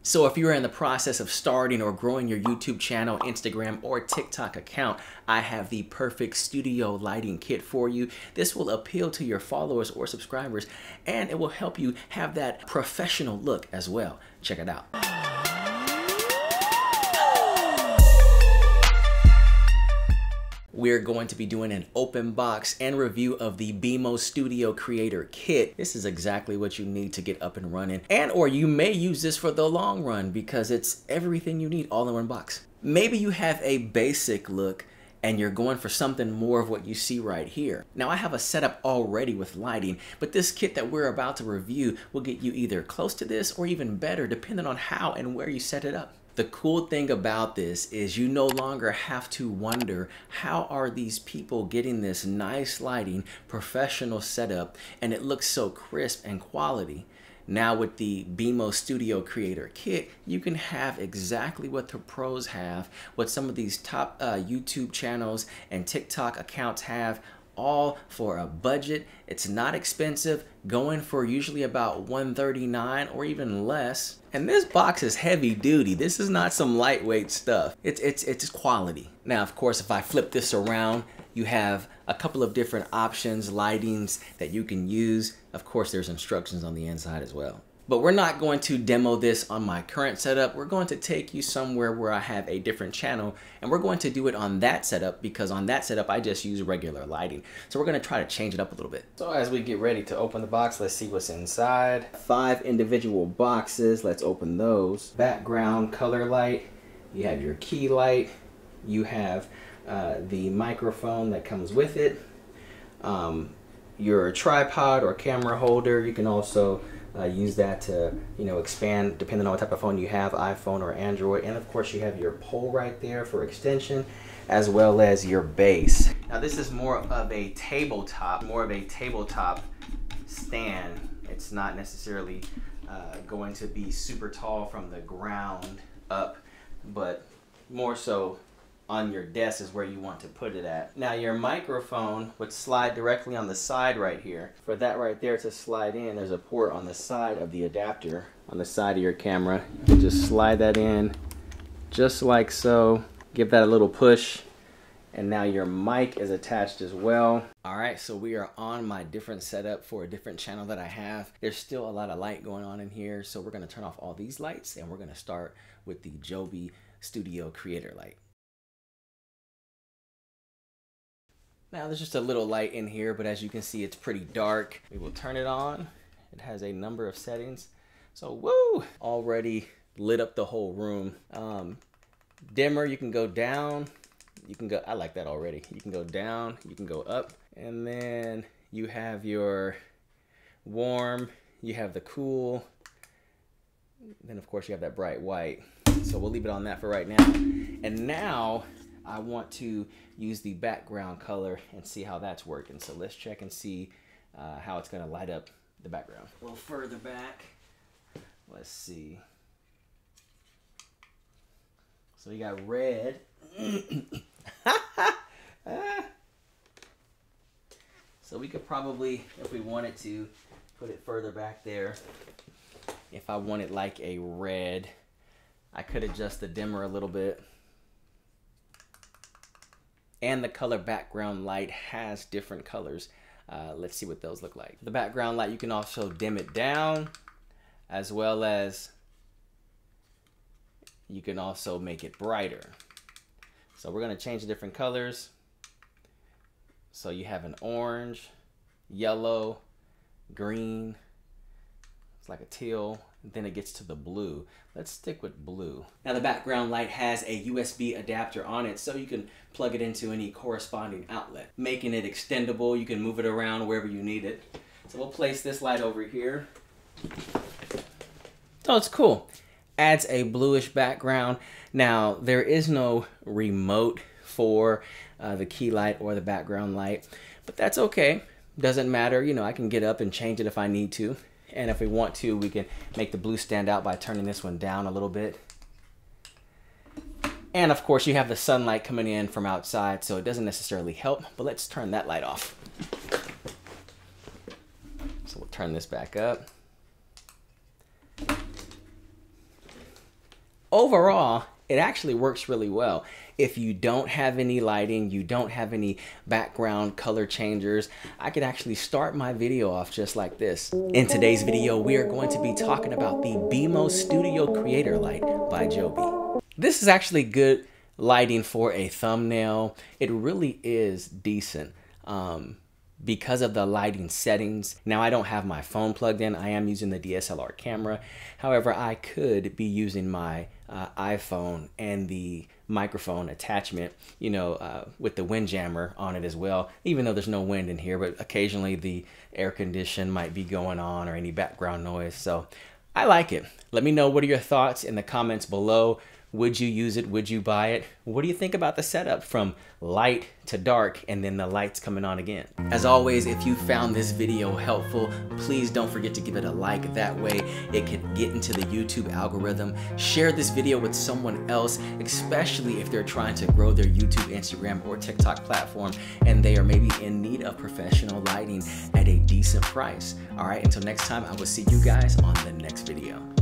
So if you're in the process of starting or growing your YouTube channel, Instagram, or TikTok account, I have the perfect studio lighting kit for you. This will appeal to your followers or subscribers, and it will help you have that professional look as well. Check it out. We're going to be doing an open box and review of the Beamo Studio Creator Kit. This is exactly what you need to get up and running, and or you may use this for the long run because it's everything you need all in one box. Maybe you have a basic look and you're going for something more of what you see right here. Now I have a setup already with lighting, but this kit that we're about to review will get you either close to this or even better depending on how and where you set it up. The cool thing about this is you no longer have to wonder how are these people getting this nice lighting, professional setup, and it looks so crisp and quality. Now with the Beamo Studio Creator Kit, you can have exactly what the pros have, what some of these top YouTube channels and TikTok accounts have, all for a budget. It's not expensive, going for usually about $139 or even less. And this box is heavy duty. This is not some lightweight stuff. It's quality. Now, of course, if I flip this around, you have a couple of different options, lightings that you can use. Of course, there's instructions on the inside as well. But we're not going to demo this on my current setup. We're going to take you somewhere where I have a different channel, and we're going to do it on that setup because on that setup, I just use regular lighting. So we're gonna try to change it up a little bit. So as we get ready to open the box, let's see what's inside. 5 individual boxes, let's open those. Background color light, you have your key light, you have the microphone that comes with it, your tripod or camera holder. You can also use that to, expand depending on what type of phone you have, iPhone or Android. And of course you have your pole right there for extension, as well as your base. Now this is more of a tabletop stand. It's not necessarily going to be super tall from the ground up, but more so on your desk is where you want to put it at. Now your microphone would slide directly on the side right here. For that right there to slide in, there's a port on the side of the adapter on the side of your camera. You can just slide that in just like so. Give that a little push, and now your mic is attached as well. All right, so we are on my different setup for a different channel that I have. There's still a lot of light going on in here, so we're gonna turn off all these lights and we're gonna start with the Joby Studio Creator light. Now there's just a little light in here, but as you can see, it's pretty dark. We will turn it on. It has a number of settings. So woo, already lit up the whole room. Dimmer, you can go down. You can go, I like that already. You can go down, you can go up. And then you have your warm, you have the cool. Then of course you have that bright white. So we'll leave it on that for right now. And now I want to use the background color and see how that's working. So let's check and see how it's gonna light up the background. A little further back, let's see. So we got red. So we could probably, if we wanted to, put it further back there. If I wanted like a red, I could adjust the dimmer a little bit. And the color background light has different colors. Let's see what those look like. The background light, you can also dim it down, as well as you can also make it brighter. So we're gonna change the different colors. So you have an orange, yellow, green, it's like a teal, and then it gets to the blue. Let's stick with blue. Now the background light has a USB adapter on it, so you can plug it into any corresponding outlet, making it extendable. You can move it around wherever you need it. So we'll place this light over here. Oh, it's cool. Adds a bluish background. Now there is no remote for the key light or the background light, but that's okay. Doesn't matter, I can get up and change it if I need to. And if we want to, we can make the blue stand out by turning this one down a little bit. And of course you have the sunlight coming in from outside, so it doesn't necessarily help, but let's turn that light off. So we'll turn this back up. overall, it actually works really well. If you don't have any lighting, you don't have any background color changers, I could actually start my video off just like this. In today's video, we are going to be talking about the Beamo Studio Creator Light by Joby. This is actually good lighting for a thumbnail. It really is decent. Because of the lighting settings. Now, I don't have my phone plugged in. I am using the DSLR camera. However, I could be using my iPhone and the microphone attachment, you know, with the windjammer on it as well, even though there's no wind in here, but occasionally the air condition might be going on or any background noise. So I like it. Let me know, what are your thoughts in the comments below. Would you use it? Would you buy it? What do you think about the setup from light to dark and then the lights coming on again? As always, if you found this video helpful, please don't forget to give it a like. That way it can get into the YouTube algorithm. Share this video with someone else, especially if they're trying to grow their YouTube, Instagram, or TikTok platform and they are maybe in need of professional lighting at a decent price. All right, until next time, I will see you guys on the next video.